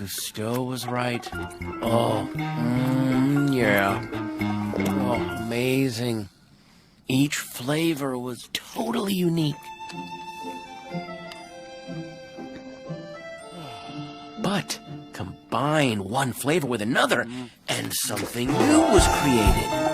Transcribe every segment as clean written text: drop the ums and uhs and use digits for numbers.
Cousteau was right. Oh, yeah. Oh, amazing. Each flavor was totally unique. But combine one flavor with another, and something new was created.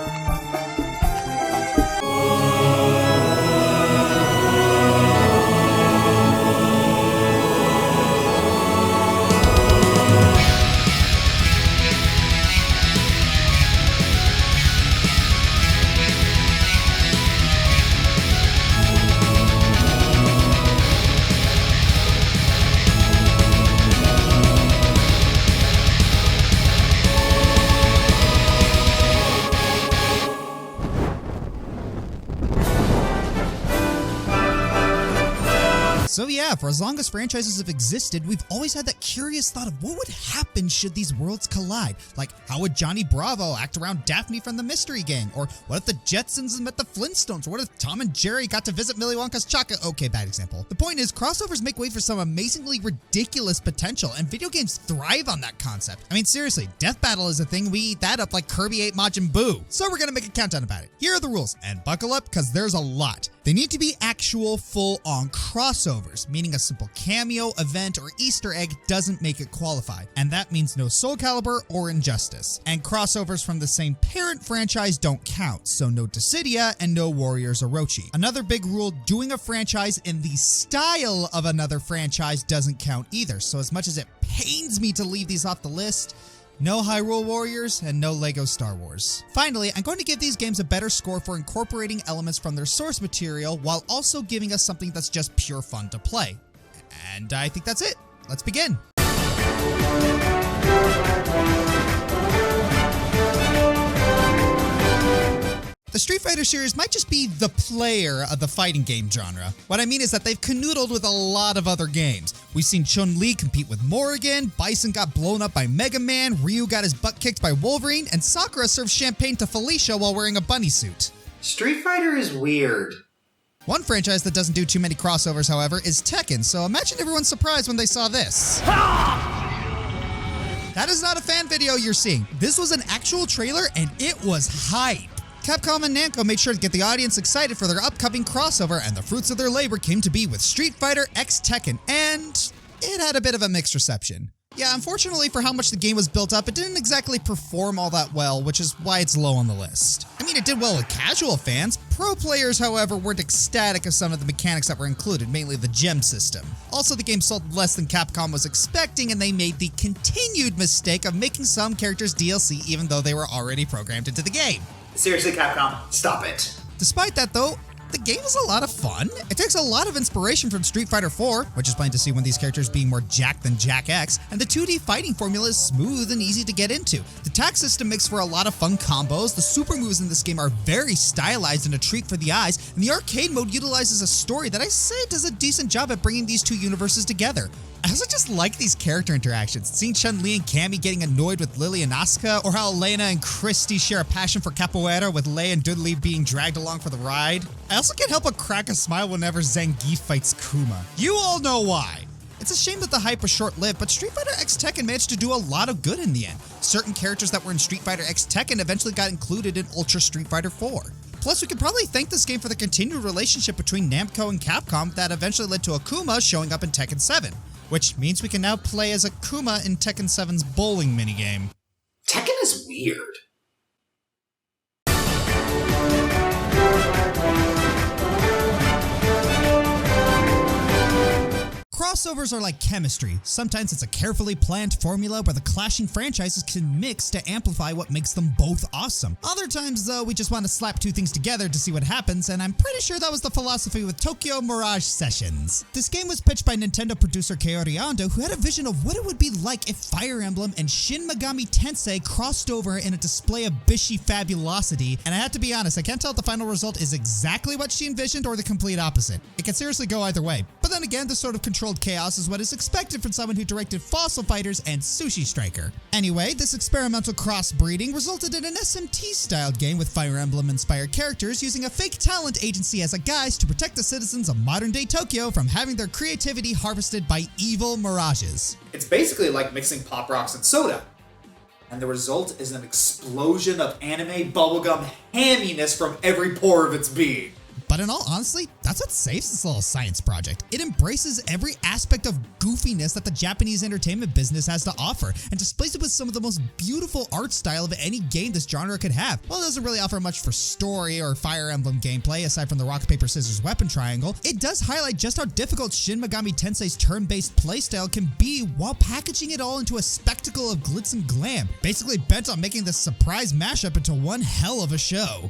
So yeah, for as long as franchises have existed, we've always had that curious thought of what would happen should these worlds collide. Like, how would Johnny Bravo act around Daphne from the Mystery Gang? Or what if the Jetsons met the Flintstones? Or what if Tom and Jerry got to visit Willy Wonka's chocolate? Okay, bad example. The point is, crossovers make way for some amazingly ridiculous potential, and video games thrive on that concept. I mean, seriously, Death Battle is a thing. We eat that up like Kirby ate Majin Buu. So we're gonna make a countdown about it. Here are the rules, and buckle up, because there's a lot. They need to be actual full-on crossovers, meaning a simple cameo, event, or Easter egg doesn't make it qualify. And that means no Soul Calibur or Injustice. And crossovers from the same parent franchise don't count, so no Dissidia and no Warriors Orochi. Another big rule, doing a franchise in the style of another franchise doesn't count either, so as much as it pains me to leave these off the list, no Hyrule Warriors, and no LEGO Star Wars. Finally, I'm going to give these games a better score for incorporating elements from their source material while also giving us something that's just pure fun to play. And I think that's it. Let's begin. The Street Fighter series might just be the player of the fighting game genre. What I mean is that they've canoodled with a lot of other games. We've seen Chun-Li compete with Morrigan, Bison got blown up by Mega Man, Ryu got his butt kicked by Wolverine, and Sakura served champagne to Felicia while wearing a bunny suit. Street Fighter is weird. One franchise that doesn't do too many crossovers, however, is Tekken, so imagine everyone's surprise when they saw this. That is not a fan video you're seeing. This was an actual trailer, and it was hype. Capcom and Namco made sure to get the audience excited for their upcoming crossover, and the fruits of their labor came to be with Street Fighter X Tekken, and it had a bit of a mixed reception. Yeah, unfortunately for how much the game was built up, it didn't exactly perform all that well, which is why it's low on the list. I mean, it did well with casual fans. Pro players, however, weren't ecstatic of some of the mechanics that were included, mainly the gem system. Also, the game sold less than Capcom was expecting, and they made the continued mistake of making some characters DLC even though they were already programmed into the game. Seriously, Capcom, stop it. Despite that, though, the game is a lot of fun. It takes a lot of inspiration from Street Fighter 4, which is plain to see one of these characters being more Jack than Jack X, and the 2D fighting formula is smooth and easy to get into. The attack system makes for a lot of fun combos, the super moves in this game are very stylized and a treat for the eyes, and the arcade mode utilizes a story that I say does a decent job at bringing these two universes together. I also just like these character interactions. Seeing Chun-Li and Cammy getting annoyed with Lily and Asuka, or how Elena and Christy share a passion for capoeira with Lei and Dudley being dragged along for the ride. I also can't help but crack a smile whenever Zangief fights Kuma. You all know why. It's a shame that the hype was short-lived, but Street Fighter X Tekken managed to do a lot of good in the end. Certain characters that were in Street Fighter X Tekken eventually got included in Ultra Street Fighter 4. Plus, we could probably thank this game for the continued relationship between Namco and Capcom that eventually led to Akuma showing up in Tekken 7. Which means we can now play as Akuma in Tekken 7's bowling minigame. Tekken is weird. Crossovers are like chemistry. Sometimes it's a carefully planned formula where the clashing franchises can mix to amplify what makes them both awesome. Other times, though, we just want to slap two things together to see what happens, and I'm pretty sure that was the philosophy with Tokyo Mirage Sessions. This game was pitched by Nintendo producer Kaori Ando, who had a vision of what it would be like if Fire Emblem and Shin Megami Tensei crossed over in a display of bishy fabulosity, and I have to be honest, I can't tell if the final result is exactly what she envisioned or the complete opposite. It can seriously go either way. But then again, this sort of controlled wild chaos is what is expected from someone who directed Fossil Fighters and Sushi Striker. Anyway, this experimental crossbreeding resulted in an SMT-styled game with Fire Emblem-inspired characters using a fake talent agency as a guise to protect the citizens of modern-day Tokyo from having their creativity harvested by evil mirages. It's basically like mixing Pop Rocks and soda. And the result is an explosion of anime bubblegum hamminess from every pore of its being. But in all honesty, that's what saves this little science project. It embraces every aspect of goofiness that the Japanese entertainment business has to offer, and displays it with some of the most beautiful art style of any game this genre could have. While it doesn't really offer much for story or Fire Emblem gameplay, aside from the rock, paper, scissors weapon triangle, it does highlight just how difficult Shin Megami Tensei's turn-based playstyle can be while packaging it all into a spectacle of glitz and glam, basically bent on making this surprise mashup into one hell of a show.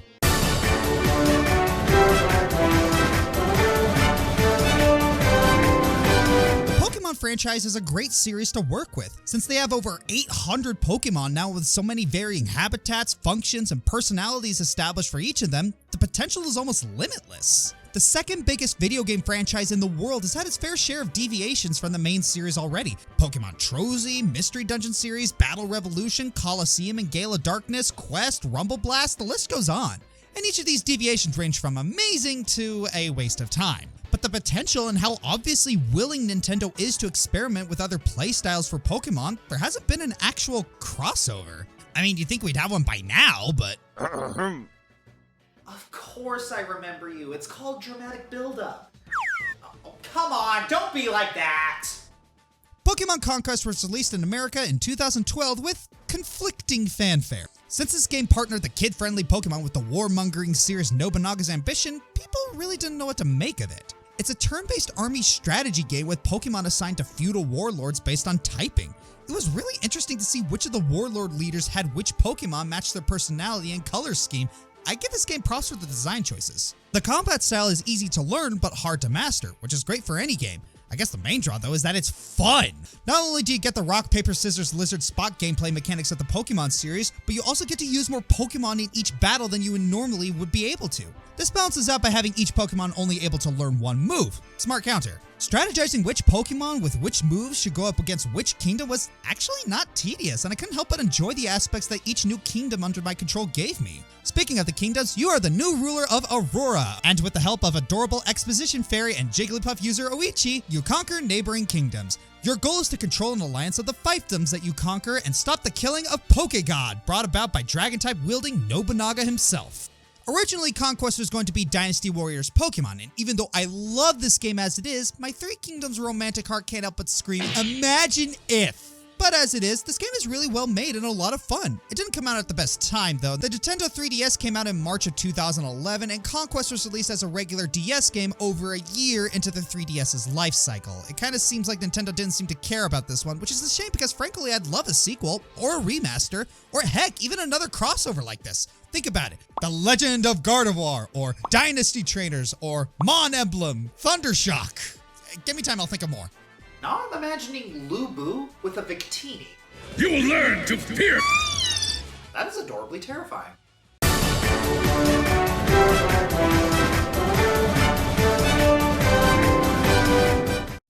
The Pokemon franchise is a great series to work with, since they have over 800 Pokemon now with so many varying habitats, functions, and personalities established for each of them. The potential is almost limitless. The second biggest video game franchise in the world has had its fair share of deviations from the main series already. Pokemon Trozy, Mystery Dungeon series, Battle Revolution, Coliseum and Gale of Darkness, Quest, Rumble Blast, the list goes on. And each of these deviations range from amazing to a waste of time. But the potential and how obviously willing Nintendo is to experiment with other playstyles for Pokemon, there hasn't been an actual crossover. I mean, you'd think we'd have one by now, but... Of course I remember you. It's called dramatic buildup. Oh, come on, don't be like that! Pokemon Conquest was released in America in 2012 with conflicting fanfare. Since this game partnered the kid-friendly Pokemon with the warmongering Sears Nobunaga's ambition, people really didn't know what to make of it. It's a turn-based army strategy game with Pokemon assigned to feudal warlords based on typing. It was really interesting to see which of the warlord leaders had which Pokemon match their personality and color scheme. I give this game props for the design choices. The combat style is easy to learn but hard to master, which is great for any game. I guess the main draw, though, is that it's fun. Not only do you get the rock, paper, scissors, lizard, spot gameplay mechanics of the Pokemon series, but you also get to use more Pokemon in each battle than you normally would be able to. This balances out by having each Pokemon only able to learn one move. Smart counter. Strategizing which Pokemon with which moves should go up against which kingdom was actually not tedious, and I couldn't help but enjoy the aspects that each new kingdom under my control gave me. Speaking of the kingdoms, you are the new ruler of Aurora, and with the help of adorable exposition fairy and Jigglypuff user Oichi, you conquer neighboring kingdoms. Your goal is to control an alliance of the fiefdoms that you conquer and stop the killing of Pokegod, brought about by Dragon-type wielding Nobunaga himself. Originally, Conquest was going to be Dynasty Warriors Pokemon, and even though I love this game as it is, my Three Kingdoms romantic heart can't help but scream, imagine if! But as it is, this game is really well made and a lot of fun. It didn't come out at the best time though. The Nintendo 3DS came out in March of 2011, and Conquest was released as a regular DS game over a year into the 3DS's life cycle. It kind of seems like Nintendo didn't seem to care about this one, which is a shame because frankly I'd love a sequel, or a remaster, or heck, even another crossover like this. Think about it. The Legend of Gardevoir, or Dynasty Trainers, or Mon Emblem, Thundershock. Give me time, I'll think of more. Now I'm imagining Lubu with a Victini. You will learn to fear! That is adorably terrifying.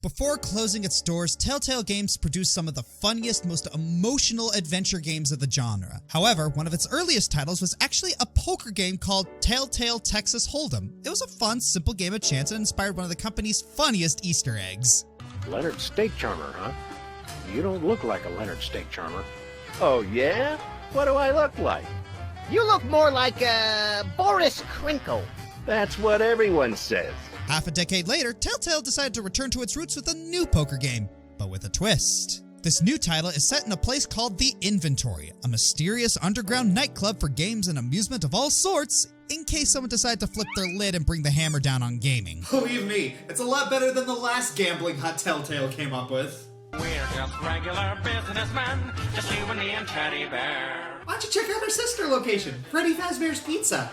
Before closing its doors, Telltale Games produced some of the funniest, most emotional adventure games of the genre. However, one of its earliest titles was actually a poker game called Telltale Texas Hold'em. It was a fun, simple game of chance and inspired one of the company's funniest Easter eggs. Leonard Steak Charmer, huh? You don't look like a Leonard Steak Charmer. Oh, yeah? What do I look like? You look more like, Boris Krinkle. That's what everyone says. Half a decade later, Telltale decided to return to its roots with a new poker game, but with a twist. This new title is set in a place called The Inventory, a mysterious underground nightclub for games and amusement of all sorts, in case someone decided to flip their lid and bring the hammer down on gaming. Believe me, it's a lot better than the last gambling hut Telltale came up with. We're just regular businessmen, just you and me and Teddy Bear. Why don't you check out our sister location, Freddy Fazbear's Pizza?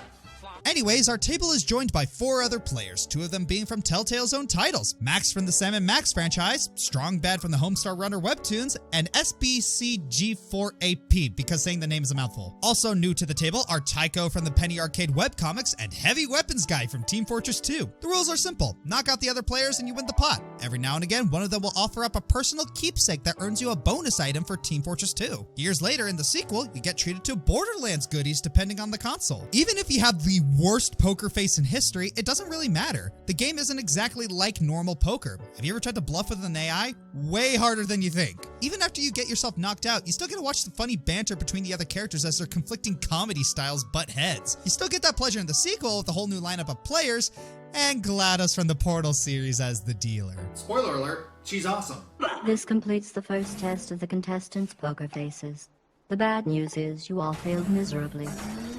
Anyways, our table is joined by 4 other players, 2 of them being from Telltale's own titles. Max from the Sam & Max franchise, Strong Bad from the Homestar Runner webtoons, and SBCG4AP, because saying the name is a mouthful. Also new to the table are Tycho from the Penny Arcade webcomics and Heavy Weapons Guy from Team Fortress 2. The rules are simple. Knock out the other players and you win the pot. Every now and again, one of them will offer up a personal keepsake that earns you a bonus item for Team Fortress 2. Years later, in the sequel, you get treated to Borderlands goodies depending on the console. Even if you have the worst poker face in history, it doesn't really matter. The game isn't exactly like normal poker. Have you ever tried to bluff with an AI? Way harder than you think. Even after you get yourself knocked out, you still get to watch the funny banter between the other characters as their conflicting comedy styles butt heads. You still get that pleasure in the sequel with a whole new lineup of players, and GLaDOS from the Portal series as the dealer. Spoiler alert, she's awesome. This completes the first test of the contestants' poker faces. The bad news is you all failed miserably.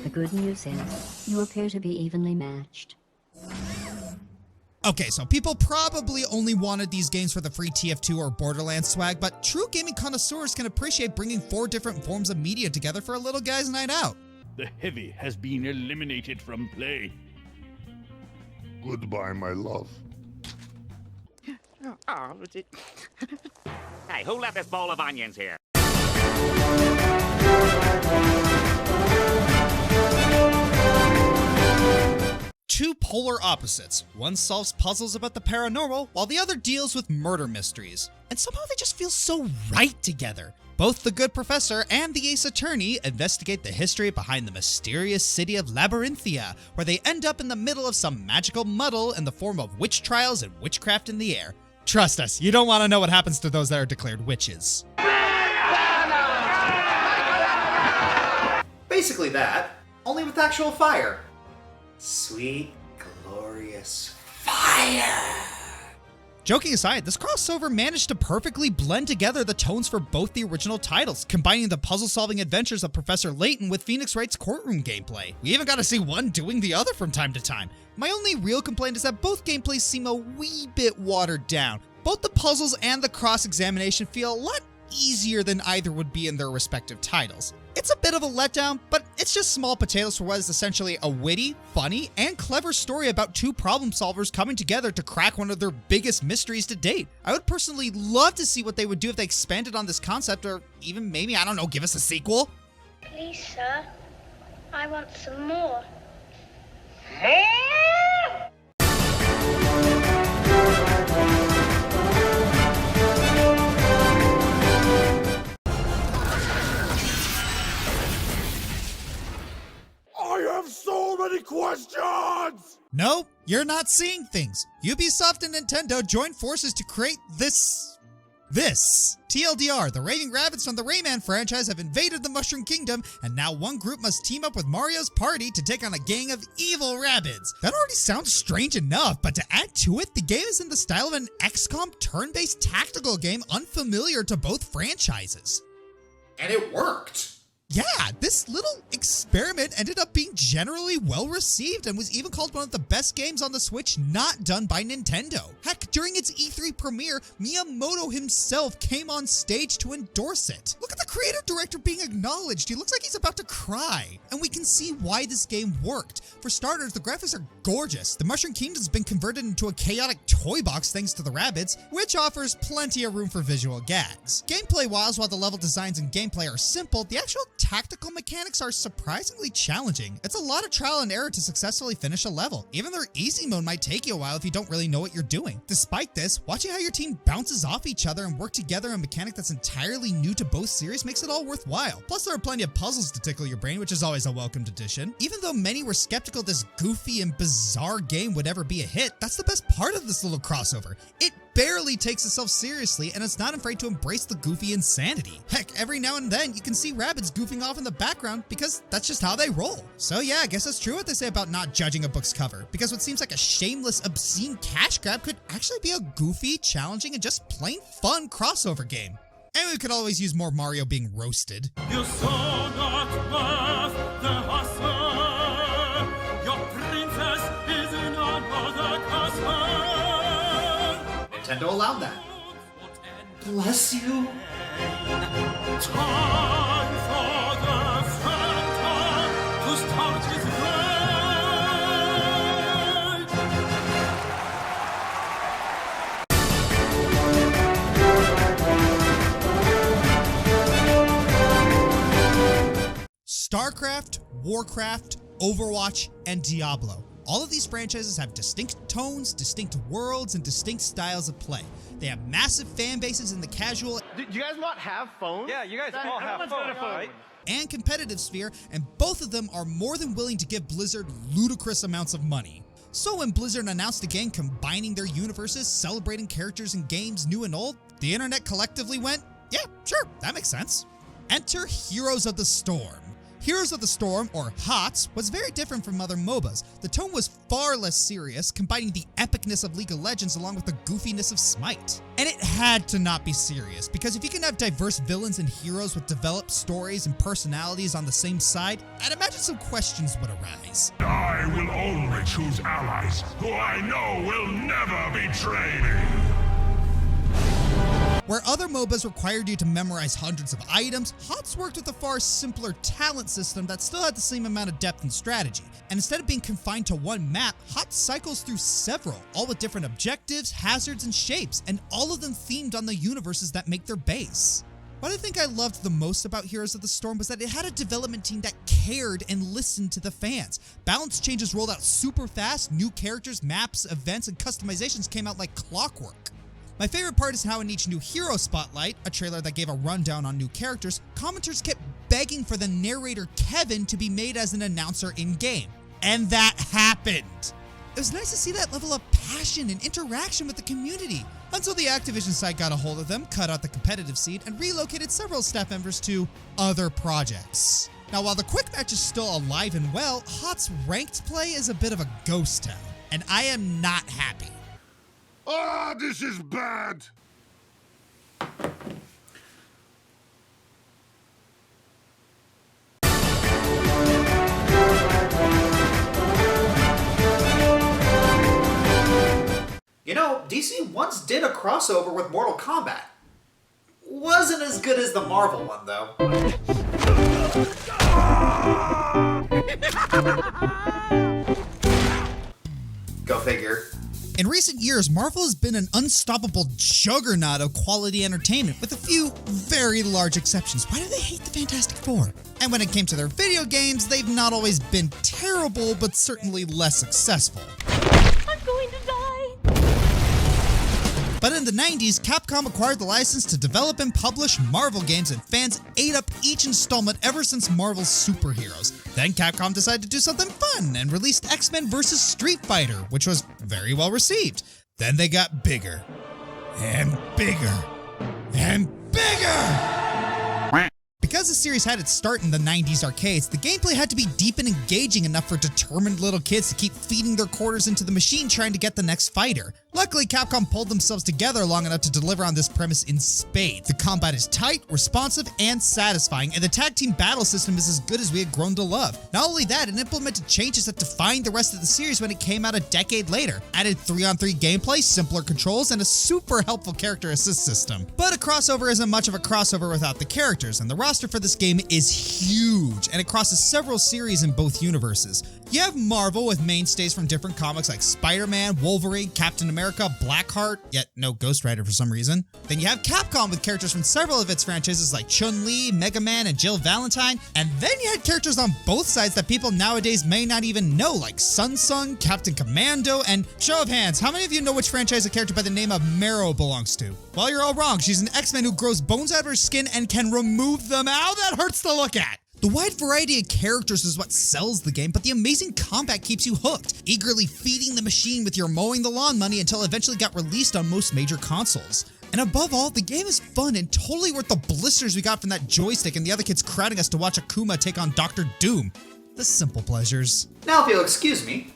The good news is you appear to be evenly matched. Okay, so people probably only wanted these games for the free TF2 or Borderlands swag, but true gaming connoisseurs can appreciate bringing 4 different forms of media together for a little guy's night out. The heavy has been eliminated from play. Goodbye, my love. Hey, who left this bowl of onions here? Two polar opposites. One solves puzzles about the paranormal, while the other deals with murder mysteries. And somehow they just feel so right together. Both the good professor and the ace attorney investigate the history behind the mysterious city of Labyrinthian, where they end up in the middle of some magical muddle in the form of witch trials and witchcraft in the air. Trust us, you don't want to know what happens to those that are declared witches. Basically that, only with actual fire. Sweet, glorious fire. Joking aside, this crossover managed to perfectly blend together the tones for both the original titles, combining the puzzle-solving adventures of Professor Layton with Phoenix Wright's courtroom gameplay. We even got to see one doing the other from time to time. My only real complaint is that both gameplays seem a wee bit watered down. Both the puzzles and the cross-examination feel a lot easier than either would be in their respective titles. It's a bit of a letdown, but it's just small potatoes for what is essentially a witty, funny, and clever story about 2 problem solvers coming together to crack one of their biggest mysteries to date. I would personally love to see what they would do if they expanded on this concept, or even maybe, I don't know, give us a sequel. Please, sir, I want some more. I have so many questions! No, you're not seeing things. Ubisoft and Nintendo joined forces to create this. TLDR, the Raving Rabbits from the Rayman franchise have invaded the Mushroom Kingdom, and now one group must team up with Mario's party to take on a gang of evil rabbids. That already sounds strange enough, but to add to it, the game is in the style of an XCOM turn-based tactical game unfamiliar to both franchises. And it worked. Yeah, this little experiment ended up being generally well received and was even called one of the best games on the Switch not done by Nintendo. Heck, during its E3 premiere, Miyamoto himself came on stage to endorse it. Look at the creative director being acknowledged. He looks like he's about to cry. And we can see why this game worked. For starters, the graphics are gorgeous. The Mushroom Kingdom's been converted into a chaotic toy box thanks to the rabbits, which offers plenty of room for visual gags. Gameplay-wise, while the level designs and gameplay are simple, the actual tactical mechanics are surprisingly challenging. It's a lot of trial and error to successfully finish a level. Even their easy mode might take you a while if you don't really know what you're doing. Despite this, watching how your team bounces off each other and work together in a mechanic that's entirely new to both series makes it all worthwhile. Plus, there are plenty of puzzles to tickle your brain, which is always a welcomed addition. Even though many were skeptical this goofy and bizarre game would ever be a hit, that's the best part of this little crossover. It barely takes itself seriously, and it's not afraid to embrace the goofy insanity. Heck, every now and then you can see rabbits goofing off in the background because that's just how they roll. So yeah, I guess it's true what they say about not judging a book's cover, because what seems like a shameless, obscene cash grab could actually be a goofy, challenging, and just plain fun crossover game. And we could always use more Mario being roasted. You saw not worth the hustle. Your princess is not the castle. Nintendo allowed that. Bless you. Time for the Santa to start his StarCraft, Warcraft, Overwatch, and Diablo. All of these franchises have distinct tones, distinct worlds, and distinct styles of play. They have massive fan bases in the casual Do you guys not have phones? Yeah, you guys all have phones, right? and competitive sphere, and both of them are more than willing to give Blizzard ludicrous amounts of money. So when Blizzard announced a game combining their universes, celebrating characters in games new and old, the internet collectively went, yeah, sure, that makes sense. Enter Heroes of the Storm. Heroes of the Storm, or HOTS, was very different from other MOBAs. The tone was far less serious, combining the epicness of League of Legends along with the goofiness of Smite. And it had to not be serious, because if you can have diverse villains and heroes with developed stories and personalities on the same side, I'd imagine some questions would arise. I will only choose allies who I know will never betray me. Where other MOBAs required you to memorize hundreds of items, HOTS worked with a far simpler talent system that still had the same amount of depth and strategy. And instead of being confined to one map, HOTS cycles through several, all with different objectives, hazards, and shapes, and all of them themed on the universes that make their base. What I think I loved the most about Heroes of the Storm was that it had a development team that cared and listened to the fans. Balance changes rolled out super fast, new characters, maps, events, and customizations came out like clockwork. My favorite part is how in each new hero spotlight, a trailer that gave a rundown on new characters, commenters kept begging for the narrator Kevin to be made as an announcer in-game. And that happened! It was nice to see that level of passion and interaction with the community, until the Activision side got a hold of them, cut out the competitive seed, and relocated several staff members to other projects. Now while the quick match is still alive and well, HOTS ranked play is a bit of a ghost town, and I am not happy. Ah, this is bad. You know, DC once did a crossover with Mortal Kombat. Wasn't as good as the Marvel one, though. Go figure. In recent years, Marvel has been an unstoppable juggernaut of quality entertainment, with a few very large exceptions. Why do they hate the Fantastic Four? And when it came to their video games, they've not always been terrible, but certainly less successful. I'm going to die. But in the 90s, Capcom acquired the license to develop and publish Marvel games, and fans ate up each installment ever since Marvel's superheroes. Then Capcom decided to do something fun and released X-Men vs. Street Fighter, which was very well received. Then they got bigger, and bigger, and bigger! Because the series had its start in the 90s arcades, the gameplay had to be deep and engaging enough for determined little kids to keep feeding their quarters into the machine trying to get the next fighter. Luckily, Capcom pulled themselves together long enough to deliver on this premise in spades. The combat is tight, responsive, and satisfying, and the tag team battle system is as good as we had grown to love. Not only that, it implemented changes that defined the rest of the series when it came out a decade later. Added 3-on-3 gameplay, simpler controls, and a super helpful character assist system. But a crossover isn't much of a crossover without the characters, and the roster for this game is huge, and it crosses several series in both universes. You have Marvel with mainstays from different comics like Spider-Man, Wolverine, Captain America, Blackheart, yet no Ghost Rider for some reason. Then you have Capcom with characters from several of its franchises like Chun-Li, Mega Man, and Jill Valentine. And then you had characters on both sides that people nowadays may not even know, like Sun Sun, Captain Commando, and show of hands, how many of you know which franchise a character by the name of Marrow belongs to? Well, you're all wrong. She's an X-Men who grows bones out of her skin and can remove them. Ow, that hurts to look at! The wide variety of characters is what sells the game, but the amazing combat keeps you hooked, eagerly feeding the machine with your mowing the lawn money until it eventually got released on most major consoles. And above all, the game is fun and totally worth the blisters we got from that joystick and the other kids crowding us to watch Akuma take on Dr. Doom. The simple pleasures. Now, if you'll excuse me.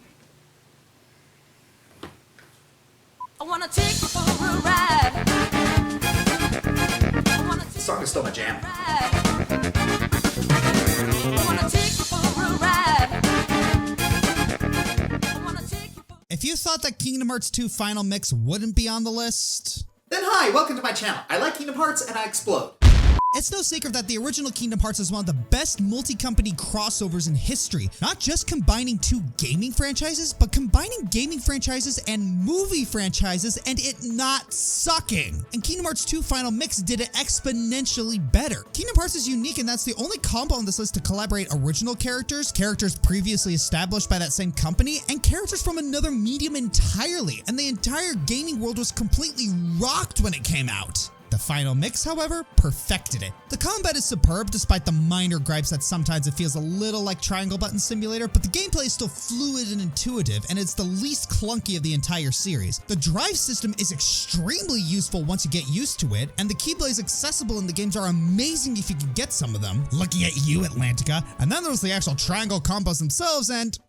I wanna take you for a ride. This song is still my jam. If you thought that Kingdom Hearts 2 Final Mix wouldn't be on the list, Then hi, welcome to my channel. I like Kingdom Hearts and I explode. It's no secret that the original Kingdom Hearts is one of the best multi-company crossovers in history. Not just combining two gaming franchises, but combining gaming franchises and movie franchises and it not sucking. And Kingdom Hearts 2 Final Mix did it exponentially better. Kingdom Hearts is unique and that's the only combo on this list to collaborate original characters, characters previously established by that same company, and characters from another medium entirely. And the entire gaming world was completely rocked when it came out. The Final Mix, however, perfected it. The combat is superb despite the minor gripes that sometimes it feels a little like Triangle Button Simulator, but the gameplay is still fluid and intuitive, and it's the least clunky of the entire series. The drive system is extremely useful once you get used to it, and the Keyblades accessible in the games are amazing if you can get some of them. Looking at you, Atlantica. And then there's the actual triangle combos themselves, and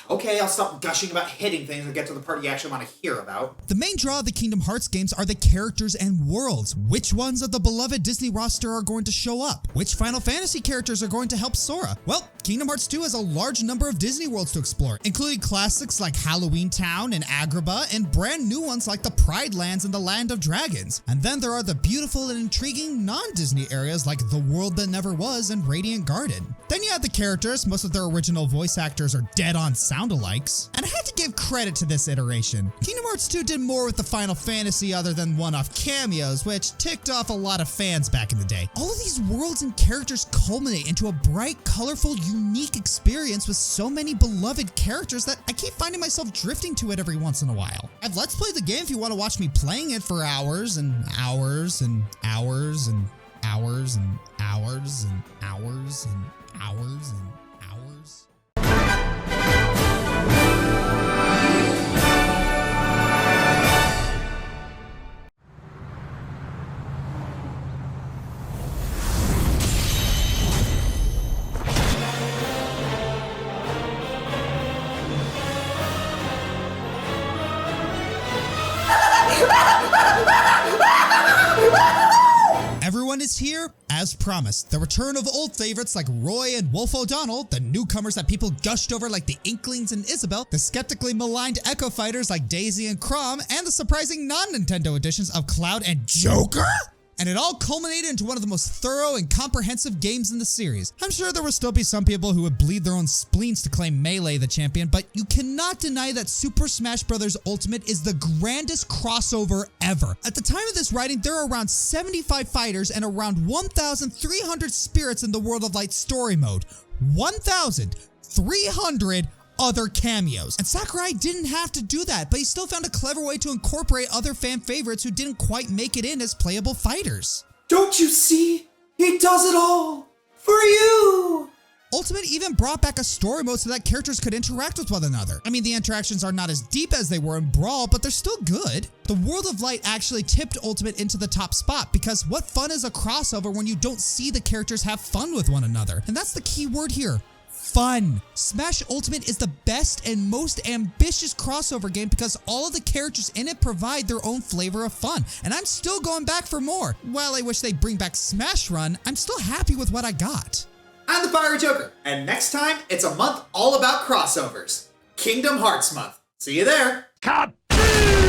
Okay, I'll stop gushing about hitting things and get to the part you actually want to hear about. the main draw of the Kingdom Hearts games are the characters and worlds. Which ones of the beloved Disney roster are going to show up? Which Final Fantasy characters are going to help Sora? Well, Kingdom Hearts 2 has a large number of Disney worlds to explore, including classics like Halloween Town and Agrabah, and brand new ones like the Pride Lands and the Land of Dragons. And then there are the beautiful and intriguing non-Disney areas like The World That Never Was and Radiant Garden. Then you have the characters. Most of their original voice actors are dead-on sound-alikes. And I had to give credit to this iteration. Kingdom Hearts 2 did more with the Final Fantasy other than one-off cameos, which ticked off a lot of fans back in the day. All of these worlds and characters culminate into a bright, colorful, unique experience with so many beloved characters that I keep finding myself drifting to it every once in a while. I've Let's Play the game if you want to watch me playing it for hours and hours and hours and hours and hours and hours and hours and hours. Everyone is here, as promised. The return of old favorites like Roy and Wolf O'Donnell, the newcomers that people gushed over like the Inklings and Isabel, the skeptically maligned Echo Fighters like Daisy and Chrom, and the surprising non-Nintendo editions of Cloud and Joker? And it all culminated into one of the most thorough and comprehensive games in the series. I'm sure there will still be some people who would bleed their own spleens to claim Melee the champion, but you cannot deny that Super Smash Bros. Ultimate is the grandest crossover ever. At the time of this writing, there are around 75 fighters and around 1,300 spirits in the World of Light story mode. 1,300 other cameos. And Sakurai didn't have to do that, but he still found a clever way to incorporate other fan favorites who didn't quite make it in as playable fighters. Don't you see? He does it all for you! Ultimate even brought back a story mode so that characters could interact with one another. I mean, the interactions are not as deep as they were in Brawl, but they're still good. The World of Light actually tipped Ultimate into the top spot because what fun is a crossover when you don't see the characters have fun with one another? And that's the key word here. Fun. Smash Ultimate is the best and most ambitious crossover game because all of the characters in it provide their own flavor of fun, and I'm still going back for more. While I wish they'd bring back Smash Run, I'm still happy with what I got. I'm the Fiery Joker, and next time it's a month all about crossovers. Kingdom Hearts month. See you there. Kaboom!